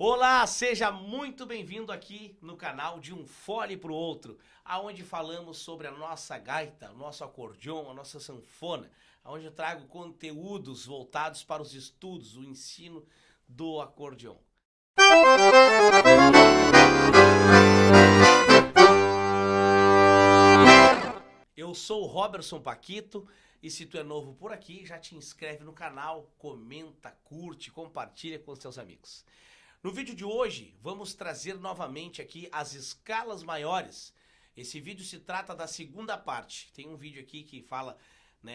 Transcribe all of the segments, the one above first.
Olá, seja muito bem-vindo aqui no canal de Um Fole pro Outro, aonde falamos sobre a nossa gaita, o nosso acordeon, a nossa sanfona, aonde eu trago conteúdos voltados para os estudos, o ensino do acordeon. Eu sou o Robertson Paquito e se tu é novo por aqui, já te inscreve no canal, comenta, curte, compartilha com seus amigos. No vídeo de hoje, vamos trazer novamente aqui as escalas maiores. Esse vídeo se trata da segunda parte. Tem um vídeo aqui que fala,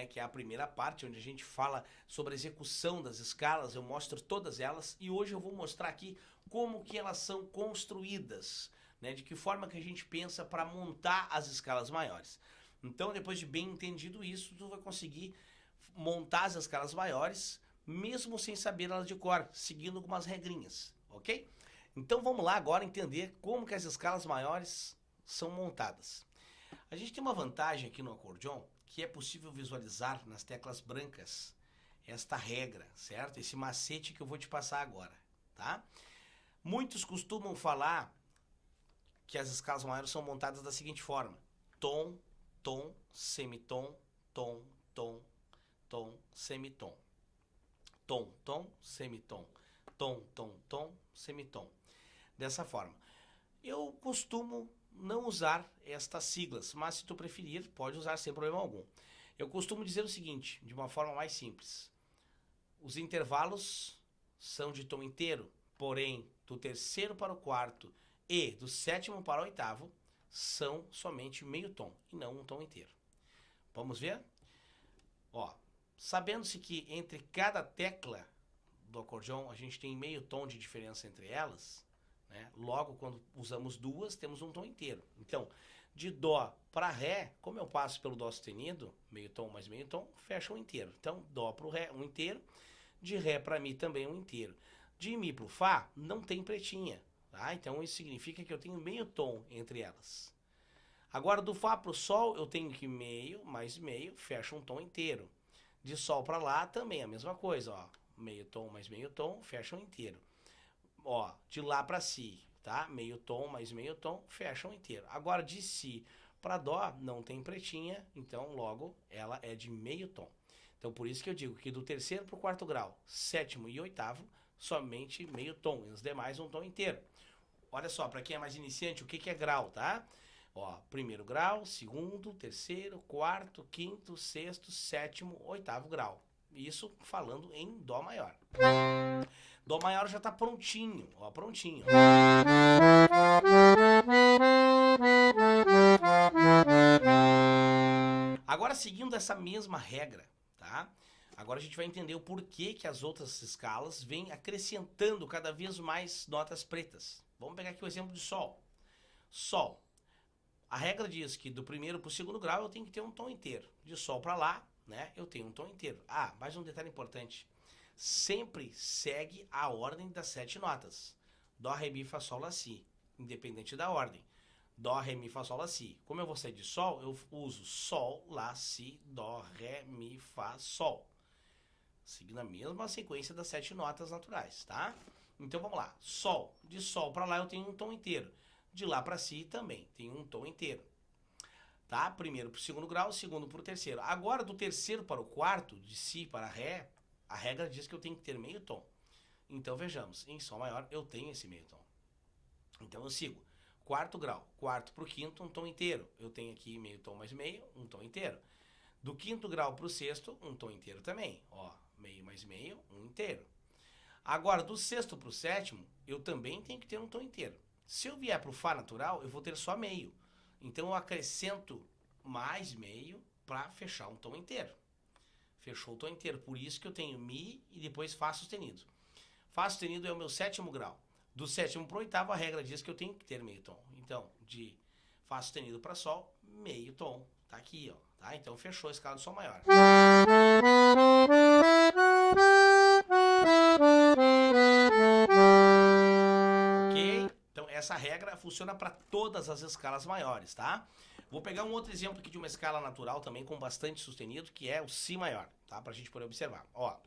que é a primeira parte, onde a gente fala sobre a execução das escalas, eu mostro todas elas, e hoje eu vou mostrar aqui como que elas são construídas, de que forma que a gente pensa para montar as escalas maiores. Então, depois de bem entendido isso, tu vai conseguir montar as escalas maiores, mesmo sem saber elas de cor, seguindo algumas regrinhas. Ok? Então vamos lá agora entender como que as escalas maiores são montadas. A gente tem uma vantagem aqui no acordeon, que é possível visualizar nas teclas brancas esta regra, certo? Esse macete que eu vou te passar agora, tá? Muitos costumam falar que as escalas maiores são montadas da seguinte forma: tom, tom, semitom, tom, tom, tom, semitom. Tom, tom, semitom. Tom, tom, tom, semitom. Dessa forma. Eu costumo não usar estas siglas, mas se tu preferir, pode usar sem problema algum. Eu costumo dizer o seguinte, de uma forma mais simples. Os intervalos são de tom inteiro, porém, do terceiro para o quarto e do sétimo para o oitavo, são somente meio tom, e não um tom inteiro. Vamos ver? Ó, sabendo-se que entre cada tecla do acordeon, a gente tem meio tom de diferença entre elas, Logo, quando usamos duas, temos um tom inteiro. Então, de dó para ré, como eu passo pelo dó sustenido, meio tom mais meio tom, fecha um inteiro. Então, dó para o ré, um inteiro. De ré para mi também um inteiro. De mi para o fá, não tem pretinha, tá? Então, isso significa que eu tenho meio tom entre elas. Agora, do fá para o sol, eu tenho que meio mais meio, fecha um tom inteiro. De sol para lá, também a mesma coisa, ó. Meio tom mais meio tom, fecha um inteiro. Ó, de lá para si, tá? Meio tom mais meio tom, fecha um inteiro. Agora, de si para dó, não tem pretinha, então logo ela é de meio tom. Então, por isso que eu digo que do terceiro para o quarto grau, sétimo e oitavo, somente meio tom. E os demais, um tom inteiro. Olha só, para quem é mais iniciante, o que é grau, tá? Ó, primeiro grau, segundo, terceiro, quarto, quinto, sexto, sétimo, oitavo grau. Isso falando em dó maior. Dó maior já tá prontinho, ó, prontinho. Agora, seguindo essa mesma regra, tá? Agora a gente vai entender o porquê que as outras escalas vêm acrescentando cada vez mais notas pretas. Vamos pegar aqui o exemplo de sol. Sol. A regra diz que do primeiro para o segundo grau eu tenho que ter um tom inteiro. De sol para lá, eu tenho um tom inteiro. Ah, mais um detalhe importante. Sempre segue a ordem das 7 notas. Dó, ré, mi, fá, sol, lá, si. Independente da ordem. Dó, ré, mi, fá, sol, lá, si. Como eu vou sair de sol, eu uso sol, lá, si, dó, ré, mi, fá, sol. Seguindo a mesma sequência das 7 notas naturais, tá? Então vamos lá. Sol. De sol para lá eu tenho um tom inteiro. De lá para si também tem um tom inteiro. Tá? Primeiro para o segundo grau, segundo para o terceiro. Agora, do terceiro para o quarto, de si para ré, a regra diz que eu tenho que ter meio tom. Então, vejamos. Em sol maior, eu tenho esse meio tom. Então, eu sigo. Quarto grau. Quarto para o quinto, um tom inteiro. Eu tenho aqui meio tom mais meio, um tom inteiro. Do quinto grau para o sexto, um tom inteiro também. Ó, meio mais meio, um inteiro. Agora, do sexto para o sétimo, eu também tenho que ter um tom inteiro. Se eu vier para o fá natural, eu vou ter só meio. Então, eu acrescento mais meio para fechar um tom inteiro. Fechou o tom inteiro. Por isso que eu tenho mi e depois fá sustenido. Fá sustenido é o meu sétimo grau. Do sétimo para o oitavo, a regra diz que eu tenho que ter meio tom. Então, de fá sustenido para sol, meio tom. Tá aqui, ó. Tá? Então, fechou a escala do sol maior. Essa regra funciona para todas as escalas maiores, tá? Vou pegar um outro exemplo aqui de uma escala natural também com bastante sustenido, que é o si maior, tá? Pra gente poder observar. Ó,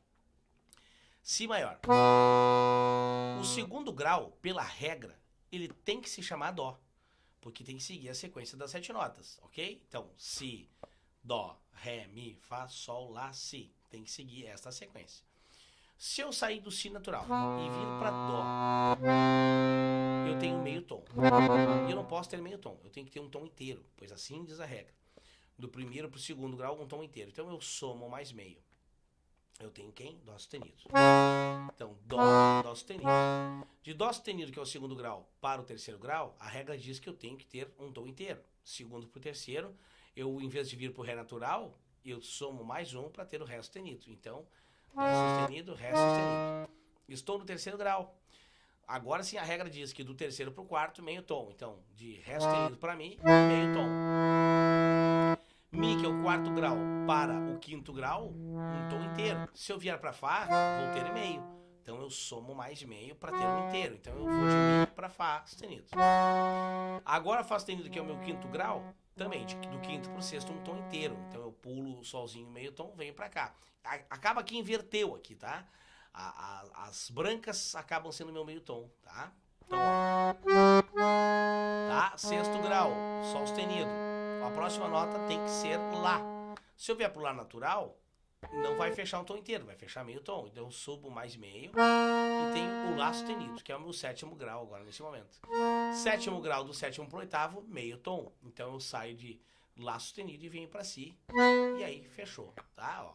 Si maior. O segundo grau, pela regra, ele tem que se chamar Dó, porque tem que seguir a sequência das 7 notas, ok? Então, Si, Dó, Ré, Mi, Fá, Sol, Lá, Si. Tem que seguir esta sequência. Se eu sair do Si natural e vir para Dó, eu tenho meio tom. E eu não posso ter meio tom, eu tenho que ter um tom inteiro, pois assim diz a regra. Do primeiro para o segundo grau, um tom inteiro. Então eu somo mais meio. Eu tenho quem? Dó sustenido. Então, Dó sustenido. De Dó sustenido, que é o segundo grau, para o terceiro grau, a regra diz que eu tenho que ter um tom inteiro. Segundo para o terceiro, eu, em vez de vir para o Ré natural, eu somo mais um para ter o Ré sustenido. Então, Dó sustenido, Ré sustenido. Estou no terceiro grau. Agora sim a regra diz que do terceiro para o quarto, meio tom. Então, de Ré sustenido para Mi, meio tom. Mi, que é o quarto grau, para o quinto grau, um tom inteiro. Se eu vier para Fá, vou ter meio. Então eu somo mais meio para ter um inteiro. Então eu vou de Mi para Fá sustenido. Agora Fá sustenido, que é o meu quinto grau, também do quinto para o sexto, um tom inteiro. Então eu pulo o solzinho meio tom, venho para cá. Acaba que inverteu aqui, tá? As brancas acabam sendo meu meio tom, tá? Então, ó. Tá? Sexto grau, Sol sustenido. A próxima nota tem que ser Lá. Se eu vier pro Lá natural, não vai fechar um tom inteiro, vai fechar meio tom. Então eu subo mais meio e tenho o Lá sustenido, que é o meu sétimo grau agora nesse momento. Sétimo grau do sétimo pro oitavo, meio tom. Então eu saio de Lá sustenido e venho pra Si. E aí fechou, tá? Ó.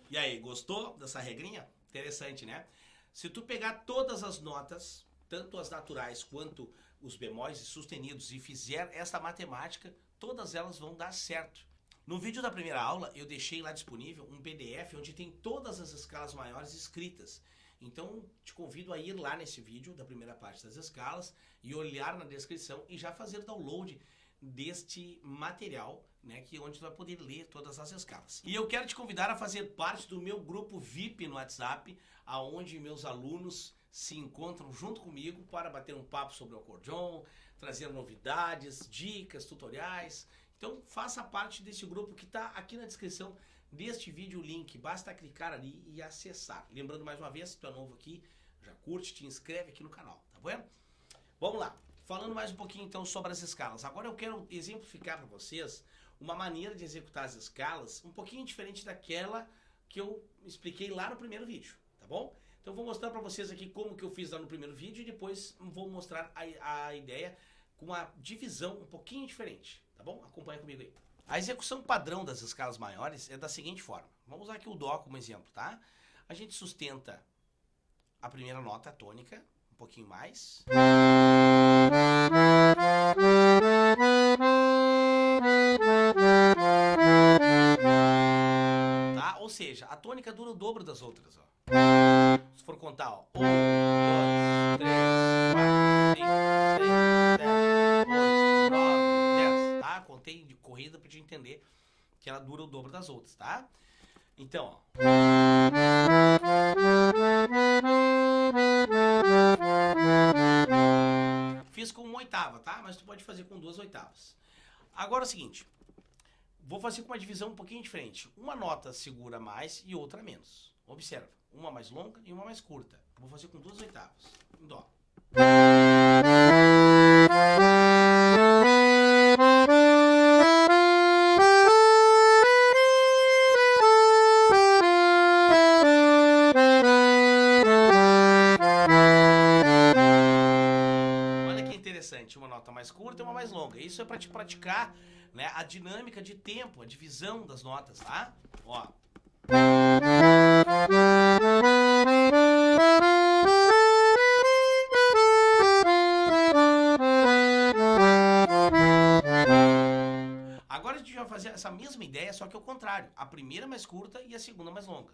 E aí, gostou dessa regrinha? Interessante, né? Se tu pegar todas as notas, tanto as naturais quanto os bemóis e sustenidos, e fizer essa matemática, todas elas vão dar certo. No vídeo da primeira aula, eu deixei lá disponível um PDF onde tem todas as escalas maiores escritas. Então, te convido a ir lá nesse vídeo da primeira parte das escalas e olhar na descrição e já fazer download deste material, né, que onde tu vai poder ler todas as escalas. E eu quero te convidar a fazer parte do meu grupo VIP no WhatsApp, aonde meus alunos se encontram junto comigo para bater um papo sobre o acordeon, trazer novidades, dicas, tutoriais. Então faça parte desse grupo que está aqui na descrição deste vídeo, o link. Basta clicar ali e acessar. Lembrando mais uma vez, se tu é novo aqui, já curte, te inscreve aqui no canal, tá vendo? Vamos lá. Falando mais um pouquinho então sobre as escalas. Agora eu quero exemplificar para vocês uma maneira de executar as escalas um pouquinho diferente daquela que eu expliquei lá no primeiro vídeo, tá bom? Então eu vou mostrar para vocês aqui como que eu fiz lá no primeiro vídeo e depois vou mostrar a ideia com uma divisão um pouquinho diferente, tá bom? Acompanha comigo aí. A execução padrão das escalas maiores é da seguinte forma. Vamos usar aqui o Dó como exemplo, tá? A gente sustenta a primeira nota, a tônica, um pouquinho mais. Tá? Ou seja, a tônica dura o dobro das outras, ó. Se for contar, ó. 1, 2, 3, 4, 5, 6, 7, 8, 9, 10. Tá? Contei de corrida pra te entender que ela dura o dobro das outras, tá? Então, ó. Fiz com uma oitava, tá? Mas tu pode fazer com 2 oitavas. Agora é o seguinte. Vou fazer com uma divisão um pouquinho diferente. Uma nota segura mais e outra menos. Observa. Uma mais longa e uma mais curta. Vou fazer com 2 oitavas. Em Dó. Olha que interessante. Uma nota mais curta e uma mais longa. Isso é para te praticar, né, a dinâmica de tempo, a divisão das notas, tá? Ó. Agora a gente vai fazer essa mesma ideia, só que ao contrário. A primeira mais curta e a segunda mais longa.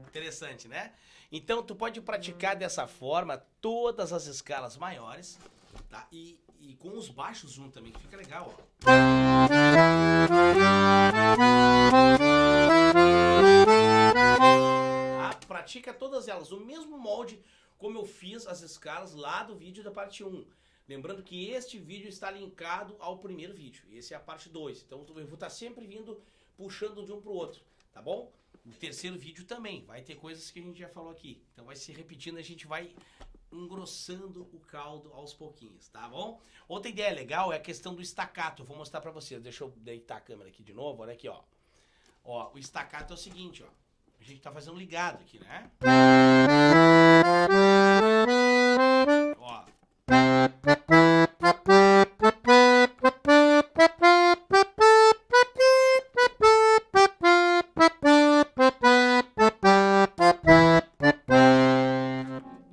Interessante, né? Então tu pode praticar dessa forma todas as escalas maiores, tá? E com os baixos junto também, que fica legal, ó. Tá? Pratica todas elas, o mesmo molde como eu fiz as escalas lá do vídeo da parte 1. Lembrando que este vídeo está linkado ao primeiro vídeo. Esse é a parte 2. Então eu vou estar sempre vindo puxando de um para o outro, tá bom? No terceiro vídeo também vai ter coisas que a gente já falou aqui. Então vai se repetindo, a gente vai engrossando o caldo aos pouquinhos, tá bom? Outra ideia legal é a questão do staccato. Eu vou mostrar para vocês. Deixa eu deitar a câmera aqui de novo. Olha aqui, ó. Ó, o staccato é o seguinte, ó. A gente tá fazendo ligado aqui, né? Ó.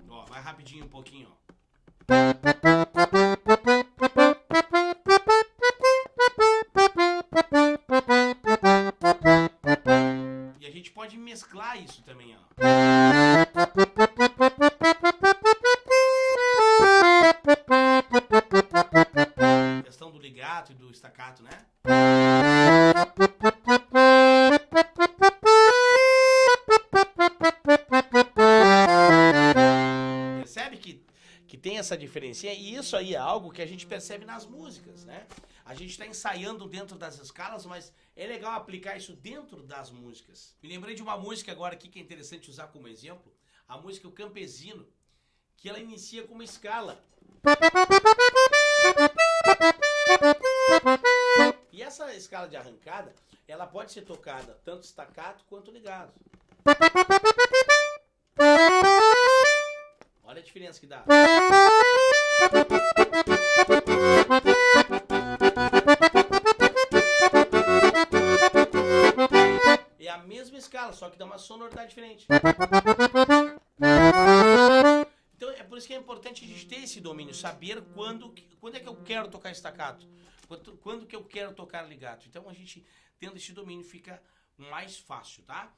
Ó, vai rapidinho um pouquinho, ó. E a gente pode mesclar isso também, ó. A questão do legato e do staccato, né? Percebe que tem essa diferença? E isso aí é algo que a gente percebe nas músicas, né? A gente está ensaiando dentro das escalas, mas é legal aplicar isso dentro das músicas. Me lembrei de uma música agora aqui que é interessante usar como exemplo. A música O Campesino, que ela inicia com uma escala. E essa escala de arrancada, ela pode ser tocada tanto staccato quanto ligado. Olha a diferença que dá. É a mesma escala, só que dá uma sonoridade diferente. Então é por isso que é importante a gente ter esse domínio, saber quando é que eu quero tocar staccato, quando que eu quero tocar legato. Então a gente tendo esse domínio fica mais fácil, tá?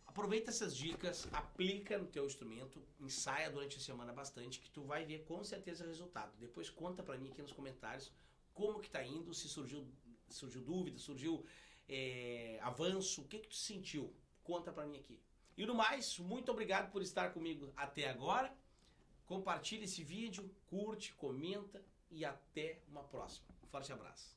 Aproveita essas dicas, aplica no teu instrumento, ensaia durante a semana bastante, que tu vai ver com certeza o resultado. Depois conta pra mim aqui nos comentários como que tá indo, se surgiu dúvida, surgiu avanço, o que tu sentiu? Conta pra mim aqui. E no mais, muito obrigado por estar comigo até agora. Compartilha esse vídeo, curte, comenta e até uma próxima. Um forte abraço.